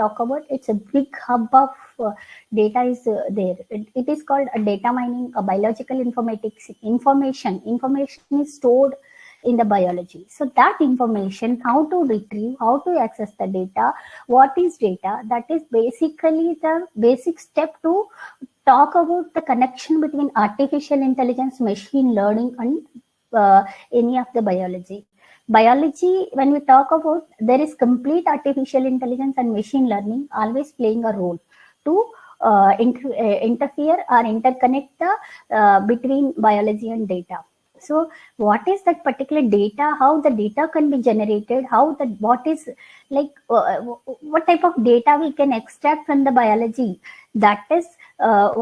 talk about, it's a big hub of data is there. It is called a data mining, a biological informatics. Information is stored in the biology. So that information, how to retrieve, how to access the data, what is data, that is basically the basic step to talk about the connection between artificial intelligence, machine learning, and any of the biology. Biology, when we talk about, there is complete artificial intelligence and machine learning always playing a role to interfere or interconnect the between biology and data. So what is that particular data, how the data can be generated, how the, what is like what type of data we can extract from the biology, that is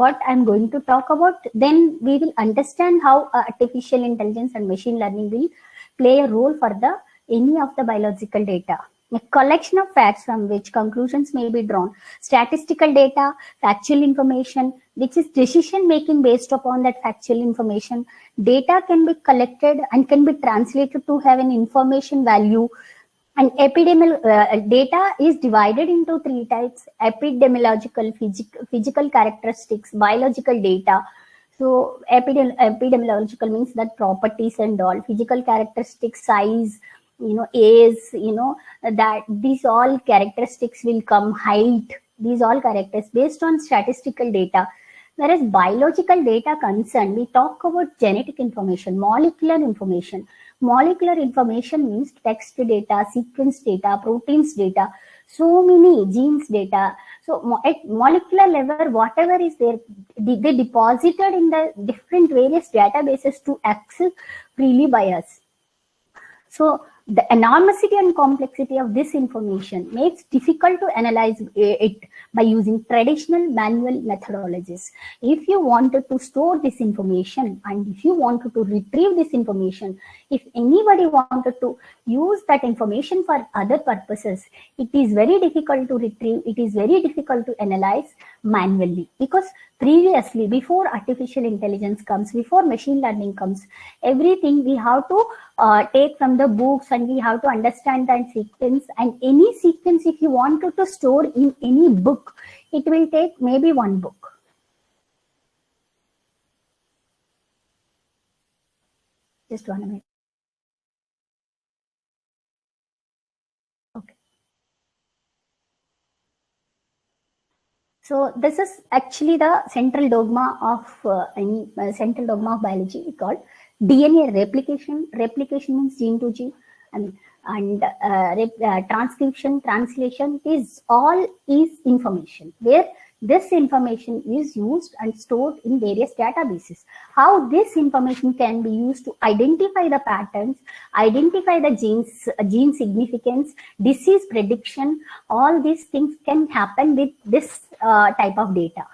what I'm going to talk about. Then we will understand how artificial intelligence and machine learning will play a role for the any of the biological data. A collection of facts from which conclusions may be drawn. Statistical data, factual information, which is decision making based upon that factual information. Data can be collected and can be translated to have an information value. And epidemiological data is divided into three types: epidemiological, physical characteristics, biological data. So epidemiological means that properties and all, physical characteristics, size, age, that these all characteristics will come, height, these all characters based on statistical data. Whereas biological data concerned, we talk about genetic information, molecular information. Molecular information means text data, sequence data, proteins data, so many genes data. So at molecular level, whatever is there, they deposited in the different various databases to access freely by us. So the enormity and complexity of this information makes it difficult to analyze it by using traditional manual methodologies. If you wanted to store this information and if you wanted to retrieve this information, if anybody wanted to use that information for other purposes, it is very difficult to retrieve, it is very difficult to analyze manually, because previously, before artificial intelligence comes, before machine learning comes, everything we have to take from the books, and we have to understand that sequence. And any sequence, if you wanted to store in any book, it will take maybe one book. Just 1 minute. Okay. So this is actually the central dogma of central dogma of biology called DNA replication. Replication means gene to gene, and transcription, translation is all is information, where this information is used and stored in various databases. How this information can be used to identify the patterns, identify the gene significance, disease prediction, all these things can happen with this type of data.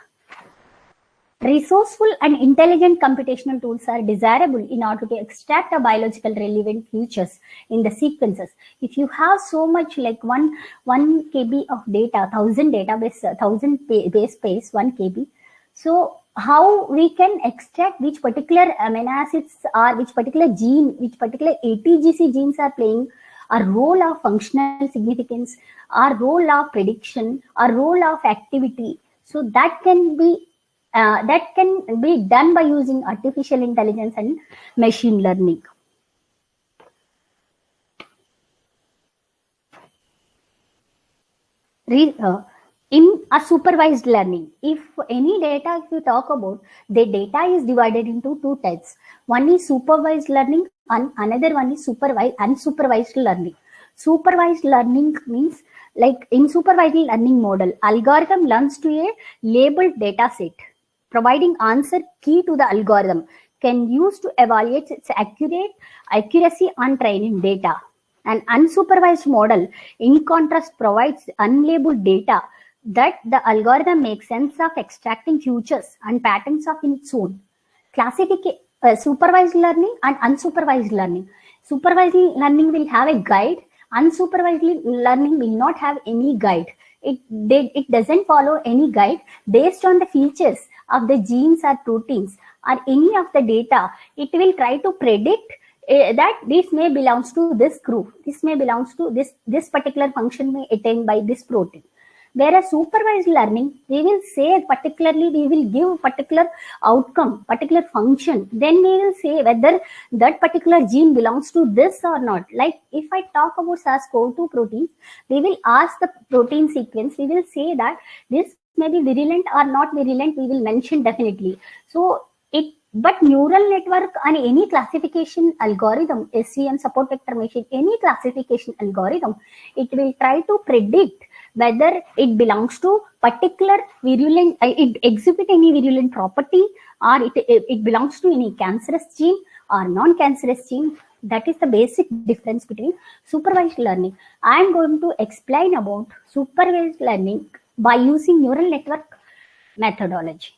Resourceful and intelligent computational tools are desirable in order to extract a biological relevant features in the sequences. If you have so much, like 1 KB of data, 1000 database, 1000 base space, 1 KB. So how we can extract which particular amino acids are, which particular gene, which particular ATGC genes are playing a role of functional significance, a role of prediction, a role of activity. So that can be done by using artificial intelligence and machine learning. In a supervised learning, if any data, if you talk about, the data is divided into two types. One is supervised learning and another one is unsupervised learning. Supervised learning means, like in supervised learning model, algorithm learns to a labeled data set. Providing answer key to the algorithm can use to evaluate its accuracy on training data. An unsupervised model, in contrast, provides unlabeled data that the algorithm makes sense of, extracting features and patterns of its own. Supervised learning and unsupervised learning. Supervised learning will have a guide. Unsupervised learning will not have any guide. It doesn't follow any guide. Based on the features of the genes or proteins or any of the data, it will try to predict that this may belongs to this group, this may belongs to this particular function may attain by this protein. Whereas supervised learning, we will say particularly, we will give particular outcome, particular function, then we will say whether that particular gene belongs to this or not. Like if I talk about SARS-CoV-2 proteins, we will ask the protein sequence, we will say that this may be virulent or not virulent, we will mention definitely. So it, but neural network and any classification algorithm, SVM, support vector machine, any classification algorithm, it will try to predict whether it belongs to particular virulent, it exhibit any virulent property, or it belongs to any cancerous gene or non-cancerous gene. That is the basic difference between supervised learning. I am going to explain about supervised learning by using neural network methodology.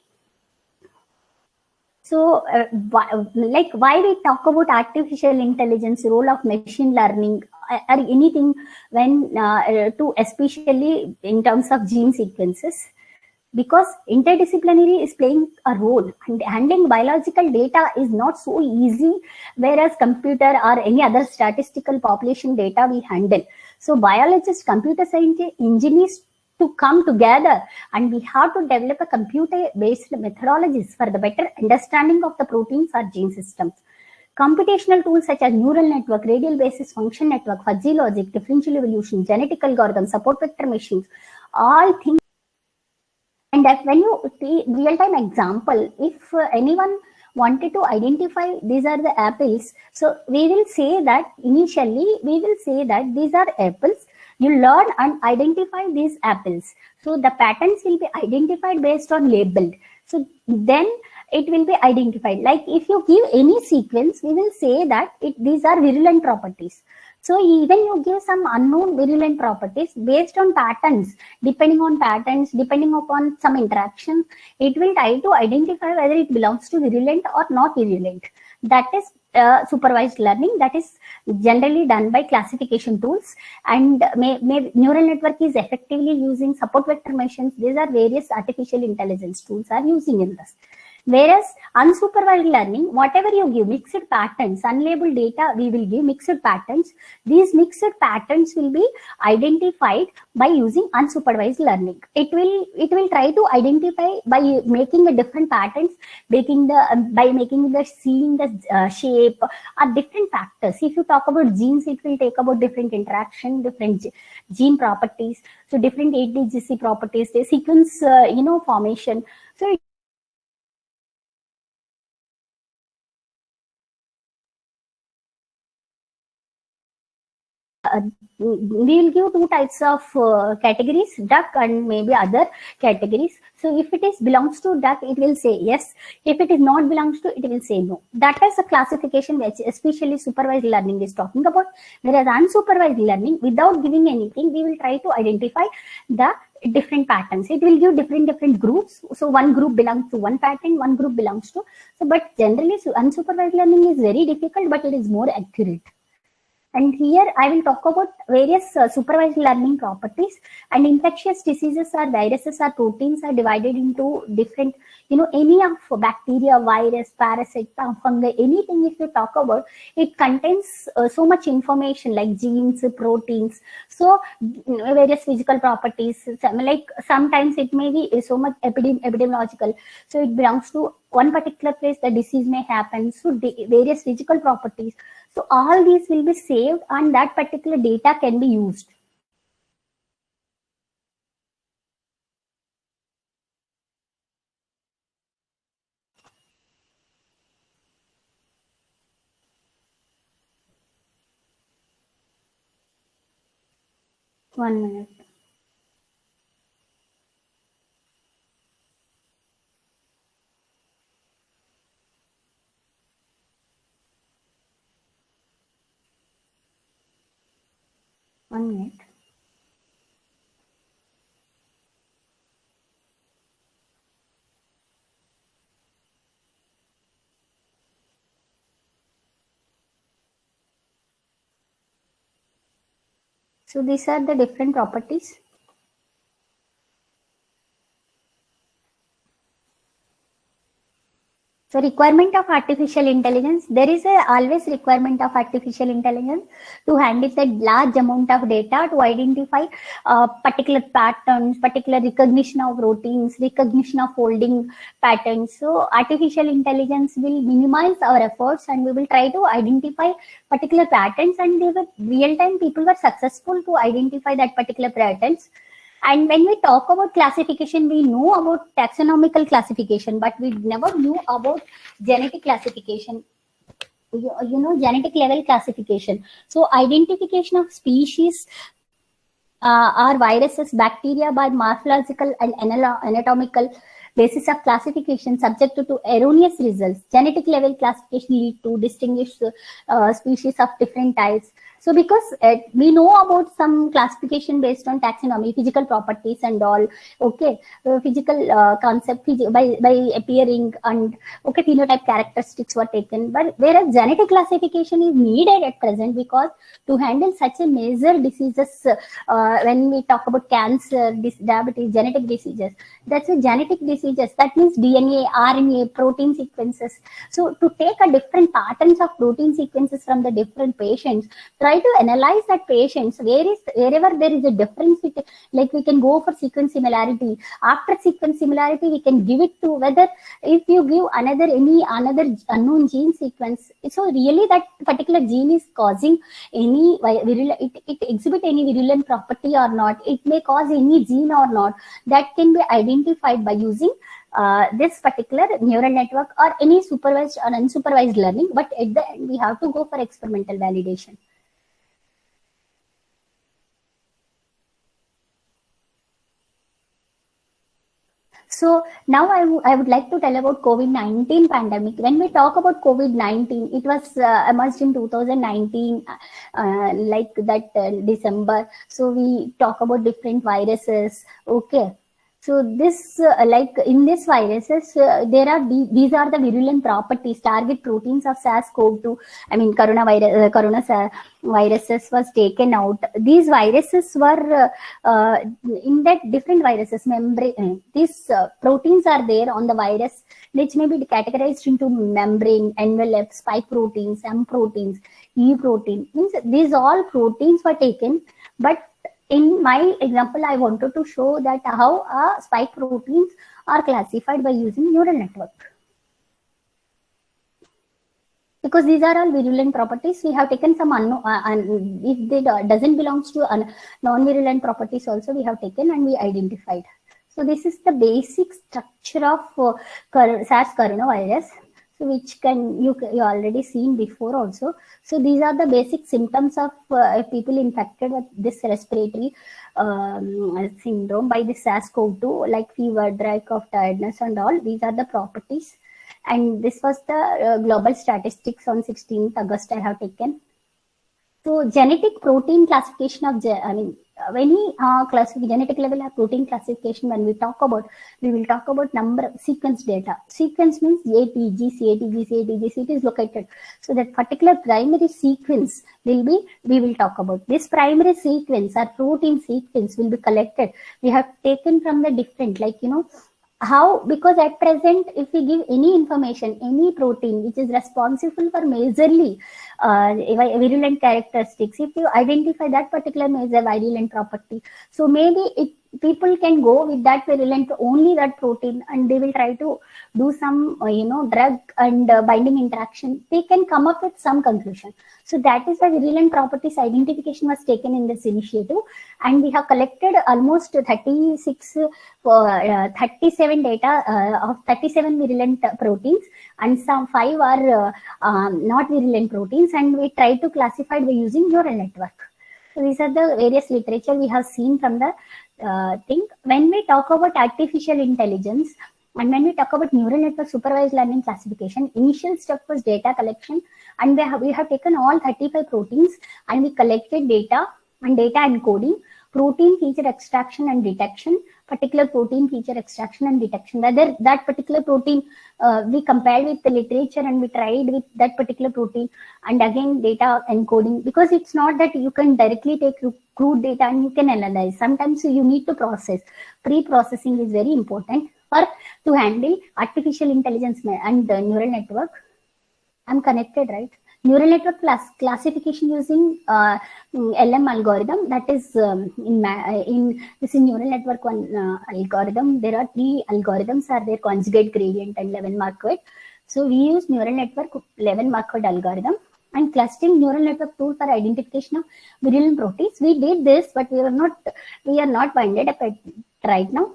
So, why we talk about artificial intelligence, role of machine learning, or anything when to especially in terms of gene sequences, because interdisciplinary is playing a role, and handling biological data is not so easy, whereas computer or any other statistical population data we handle. So biologists, computer scientists, engineers to come together, and we have to develop a computer-based methodologies for the better understanding of the proteins or gene systems. Computational tools such as neural network, radial basis function network, fuzzy logic, differential evolution, genetic algorithms, support vector machines, all things. And that when you see real-time example, if anyone wanted to identify these are the apples, so we will say that initially we will say that these are apples. You learn and identify these apples. So the patterns will be identified based on labeled. So then it will be identified. Like if you give any sequence, we will say that these are virulent properties. So even you give some unknown virulent properties based on patterns, depending upon some interactions, it will try to identify whether it belongs to virulent or not virulent. That is supervised learning. That is generally done by classification tools, and neural network is effectively using support vector machines. These are various artificial intelligence tools are using in this. Whereas unsupervised learning, whatever you give, mixed patterns, unlabeled data, we will give mixed patterns. These mixed patterns will be identified by using unsupervised learning. It will try to identify by making the different patterns, by making the seeing the shape, or different factors. If you talk about genes, it will take about different interaction, different gene properties. So different ATGC properties, the sequence, formation. So we will give two types of categories, duck and maybe other categories. So if it is belongs to duck, it will say yes. If it is not belongs to, it will say no. That is a classification which especially supervised learning is talking about. Whereas unsupervised learning, without giving anything, we will try to identify the different patterns. It will give different groups. So one group belongs to one pattern, one group belongs to. So, but generally, unsupervised learning is very difficult, but it is more accurate. And here I will talk about various supervised learning properties. And infectious diseases or viruses or proteins are divided into different, any of bacteria, virus, parasite, fungi, anything if you talk about, it contains so much information like genes, proteins. So various physical properties, like sometimes it may be so much epidemiological. So it belongs to one particular place, the disease may happen. So various physical properties. So all these will be saved and that particular data can be used. One minute. One minute. So these are the different properties. So requirement of artificial intelligence, there is always requirement of artificial intelligence to handle that large amount of data to identify particular patterns, particular recognition of routines, recognition of holding patterns. So artificial intelligence will minimize our efforts and we will try to identify particular patterns, and they were real time people were successful to identify that particular patterns. And when we talk about classification, we know about taxonomical classification, but we never knew about genetic classification. Genetic level classification. So identification of species or viruses, bacteria by morphological and anatomical basis of classification subject to erroneous results. Genetic level classification lead to distinguish species of different types. So because we know about some classification based on taxonomy, physical properties and all, okay, physical concept by appearing and okay, phenotype characteristics were taken. But whereas genetic classification is needed at present, because to handle such a major diseases, when we talk about cancer, diabetes, genetic diseases, that's a genetic diseases. That means DNA, RNA, protein sequences. So to take a different patterns of protein sequences from the different patients, try to analyze that patients wherever there is a difference, like we can go for sequence similarity. After sequence similarity, we can give it to whether if you give another unknown gene sequence, so really that particular gene is causing any it exhibit any virulent property or not, it may cause any gene or not, that can be identified by using this particular neural network or any supervised or unsupervised learning. But at the end, we have to go for experimental validation. So now I would like to tell about COVID-19 pandemic. When we talk about COVID-19, it was emerged in 2019, like that December. So we talk about different viruses. Okay. So this, like in this viruses, these are the virulent properties, target proteins of SARS-CoV-2. I mean, coronavirus viruses was taken out. These viruses were in that different viruses membrane. These proteins are there on the virus, which may be categorized into membrane, envelope, spike proteins, M proteins, E protein. Means these all proteins were taken, but in my example, I wanted to show that how spike proteins are classified by using neural network. Because these are all virulent properties, we have taken some unknown, if they doesn't belongs to non-virulent properties also we have taken and we identified. So this is the basic structure of SARS coronavirus. So which you already seen before also. So these are the basic symptoms of people infected with this respiratory syndrome by the SARS-CoV-2, like fever, dry cough, tiredness and all. These are the properties. And this was the global statistics on 16th August I have taken. So genetic protein classification of, when we genetic level of protein classification, when we will talk about number of sequence data. Sequence means ATG, CATG, CATG, it is located. So that particular primary sequence we will talk about. This primary sequence or protein sequence will be collected. We have taken from the different, how, because at present, if we give any information, any protein which is responsible for majorly virulent characteristics, if you identify that particular major virulent property, so maybe people can go with that virulent, only that protein, and they will try to do some drug and binding interaction. They can come up with some conclusion. So that is why virulent properties identification was taken in this initiative, and we have collected almost 37 data of 37 virulent proteins, and some 5 are not virulent proteins, and we try to classify by using neural network. So these are the various literature we have seen from the thing. When we talk about artificial intelligence and when we talk about neural network supervised learning classification, initial step was data collection, and we have taken all 35 proteins and we collected data and data encoding, protein feature extraction and detection, particular protein feature extraction and detection, whether that particular protein we compared with the literature and we tried with that particular protein, and again data encoding, because it's not that you can directly take crude data and you can analyze. Sometimes you need to process. Pre-processing is very important. or to handle artificial intelligence and neural network. I'm connected, right? Neural network classification using LM algorithm. That is in this is neural network one algorithm. There are three algorithms are there: conjugate, gradient, and Levin-Marquardt. So we use neural network Levin-Marquardt algorithm and clustering neural network tool for identification of virulent proteins. We did this, but we are not winded up at right now.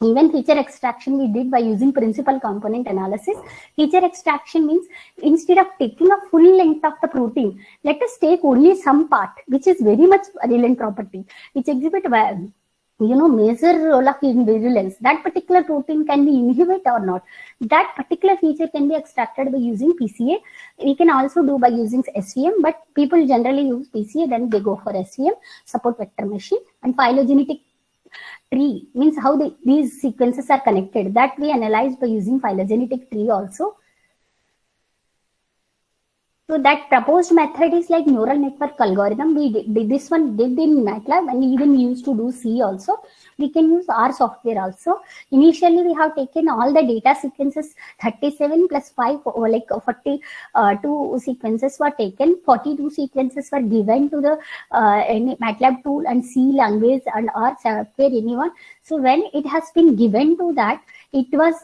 Even feature extraction we did by using principal component analysis. Feature extraction means instead of taking a full length of the protein, let us take only some part, which is very much virulent property, which exhibit major role of virulence. That particular protein can be inhibited or not. That particular feature can be extracted by using PCA. We can also do by using SVM, but people generally use PCA, then they go for SVM, support vector machine. And phylogenetic tree means how these sequences are connected. That we analyze by using phylogenetic tree also. So that proposed method is like neural network algorithm. We did this one did in MATLAB, and even used to do C also. We can use R software also. Initially, we have taken all the data sequences, 37 plus 5, or like 42 sequences were taken. 42 sequences were given to the any MATLAB tool and C language and R software, anyone. So when it has been given to that, it was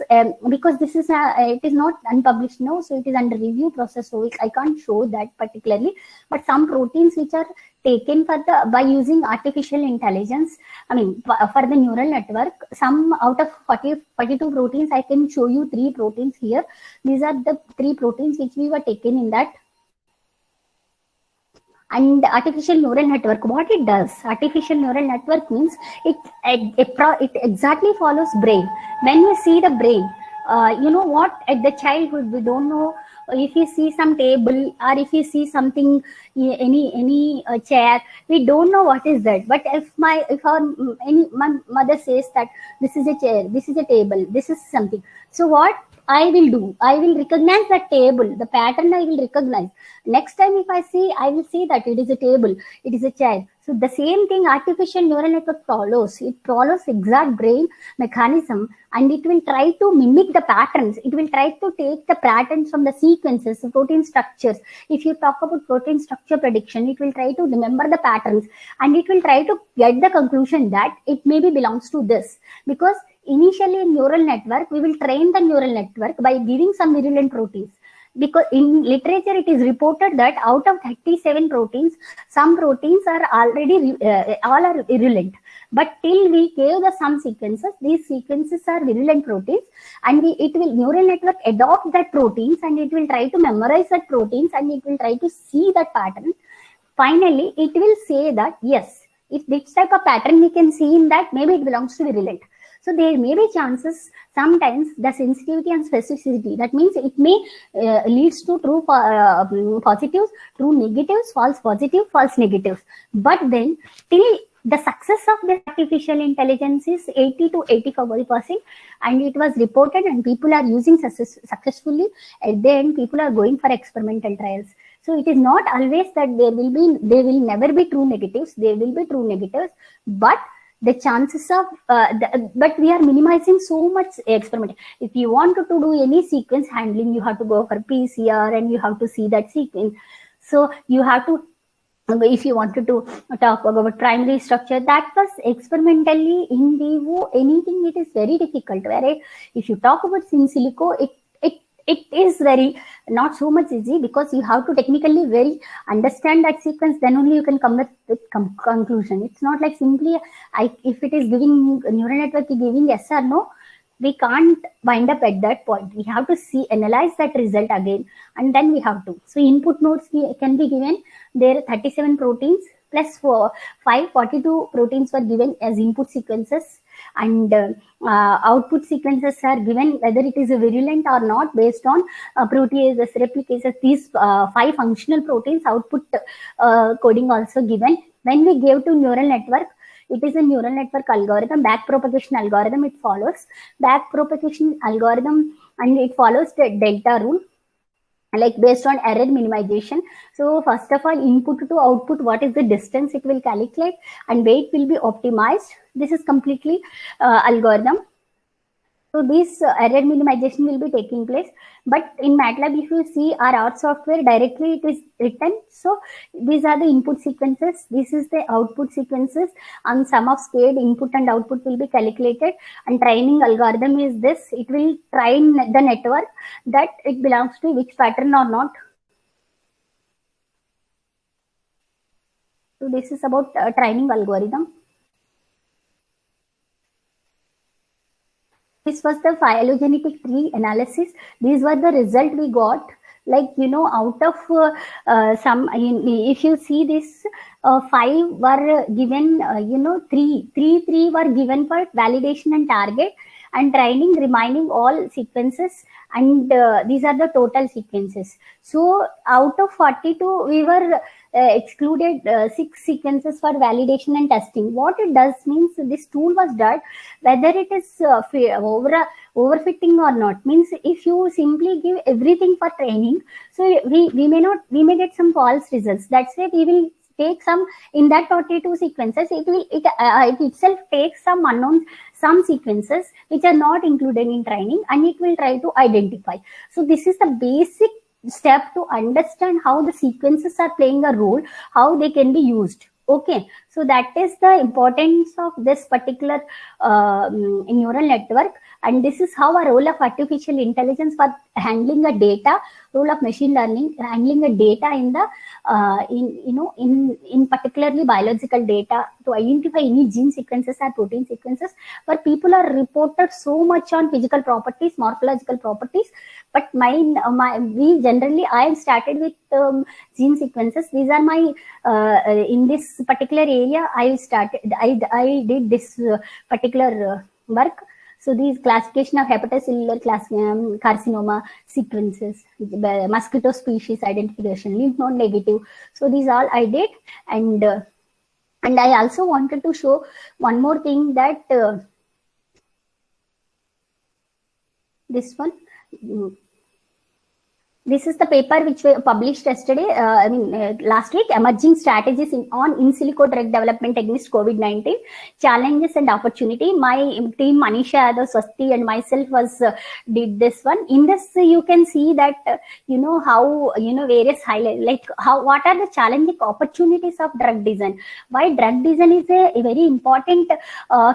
because this is it is not unpublished now, so it is under review process, so I can't show that particularly. But some proteins which are taken for the by using artificial intelligence, I mean for the neural network, some out of 42 proteins, I can show you 3 proteins here. These are the 3 proteins which we were taken in that. And artificial neural network, what it does, artificial neural network means it exactly follows brain. When you see the brain, you know what, at the childhood we don't know if you see some table or if you see something, any chair, we don't know what is that. But if my mother says that this is a chair, this is a table, this is something, so what I will do, I will recognize that table, the pattern I will recognize. Next time if I see, I will see that it is a table, it is a chair. So the same thing artificial neural network follows. It follows exact brain mechanism, and it will try to mimic the patterns. It will try to take the patterns from the sequences, the protein structures. If you talk about protein structure prediction, it will try to remember the patterns, and it will try to get the conclusion that it maybe belongs to this. Because initially in neural network, we will train the neural network by giving some virulent proteins. Because in literature it is reported that out of 37 proteins, some proteins are already all are virulent, but till we gave the some sequences, these sequences are virulent proteins, and it will neural network adopt that proteins, and it will try to memorize that proteins, and it will try to see that pattern. Finally it will say that yes, if this type of pattern we can see in that, maybe it belongs to virulent. So there may be chances, sometimes the sensitivity and specificity, that means it may leads to true positives, true negatives, false positive, false negatives. But then till the success of the artificial intelligence is 80 to 85%, and it was reported and people are using successfully. At the end, people are going for experimental trials. So it is not always that there will never be true negatives. There will be true negatives, but the chances of but we are minimizing so much experiment. If you want to do any sequence handling, you have to go for PCR and you have to see that sequence. So you have to, if you wanted to talk about primary structure, that was experimentally in vivo, anything, it is very difficult. Whereas if you talk about in silico, it is very not so much easy, because you have to technically very understand that sequence, then only you can come with conclusion. It's not like simply if it is giving neural network giving yes or no, we can't wind up at that point. We have to analyze that result again, and then we have to. So input nodes can be given. There are 37 proteins plus 42 proteins were given as input sequences, and output sequences are given whether it is a virulent or not based on proteases, replicases, these 5 functional proteins. Output coding also given. When we gave to neural network, it is a neural network algorithm, backpropagation algorithm. It follows backpropagation algorithm, and it follows the delta rule, like based on error minimization. So first of all, input to output, what is the distance it will calculate, and weight will be optimized. This is completely algorithm. So this error minimization will be taking place. But in MATLAB, if you see our software, directly it is written. So these are the input sequences. This is the output sequences. And sum of squared input and output will be calculated. And training algorithm is this. It will train the network that it belongs to which pattern or not. So this is about training algorithm. This was the phylogenetic tree analysis. These were the result we got. Like, out of some, if you see this, 5 were given, three were given for validation and target, and training remaining all sequences, and these are the total sequences. So out of 42, we were excluded 6 sequences for validation and testing. What it does means, this tool was done whether it is overfitting or not. Means if you simply give everything for training, so we may get some false results. That's why we will take some in that 42 sequences. It itself takes some unknown, some sequences which are not included in training, and it will try to identify. So this is the basic step to understand how the sequences are playing a role, how they can be used. Okay, so that is the importance of this particular neural network, and this is how a role of artificial intelligence for handling a data, role of machine learning handling a data in the in particularly biological data, to identify any gene sequences or protein sequences, where people are reported so much on physical properties, morphological properties. But I have started with gene sequences. These are my in this particular area I did this particular work. So these classification of hepatocellular carcinoma sequences, mosquito species identification, lymph node negative. So these all I did, and I also wanted to show one more thing, that this one. This is the paper which we published yesterday, last week, Emerging Strategies on in silico drug development against COVID-19, Challenges and Opportunity. My team, Manisha Yadav, Swasti and myself did this one. In this, you can see that, how, various highlights, like what are the challenging opportunities of drug design. Why drug design is a very important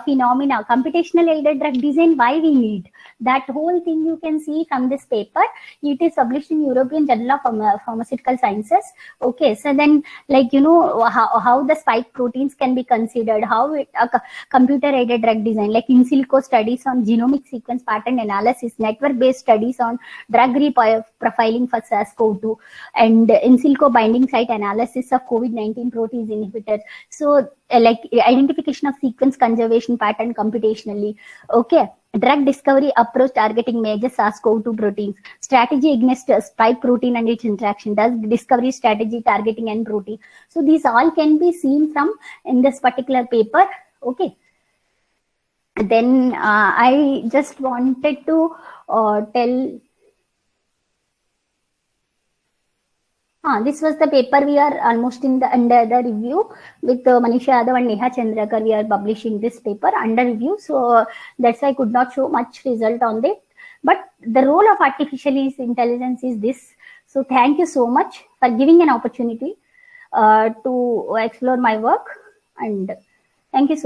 phenomena. Computational aided drug design, why we need. That whole thing you can see from this paper. It is published in European Journal of Pharmaceutical Sciences. Okay, so then, like, how the spike proteins can be considered, how computer aided drug design, like in silico studies on genomic sequence pattern analysis, network based studies on drug reprofiling for SARS-CoV-2, and in silico binding site analysis of COVID-19 protease inhibitors. So like identification of sequence conservation pattern computationally. Okay, drug discovery approach targeting major SARS-CoV-2 proteins, strategy against spike protein and its interaction, drug discovery strategy targeting N protein. So these all can be seen from in this particular paper. Okay, then I just wanted to tell. This was the paper we are almost under the review with Manisha Yadav and Neha Chandrakar. We are publishing this paper under review. So that's why I could not show much result on it. But the role of artificial intelligence is this. So thank you so much for giving an opportunity to explore my work, and thank you so much.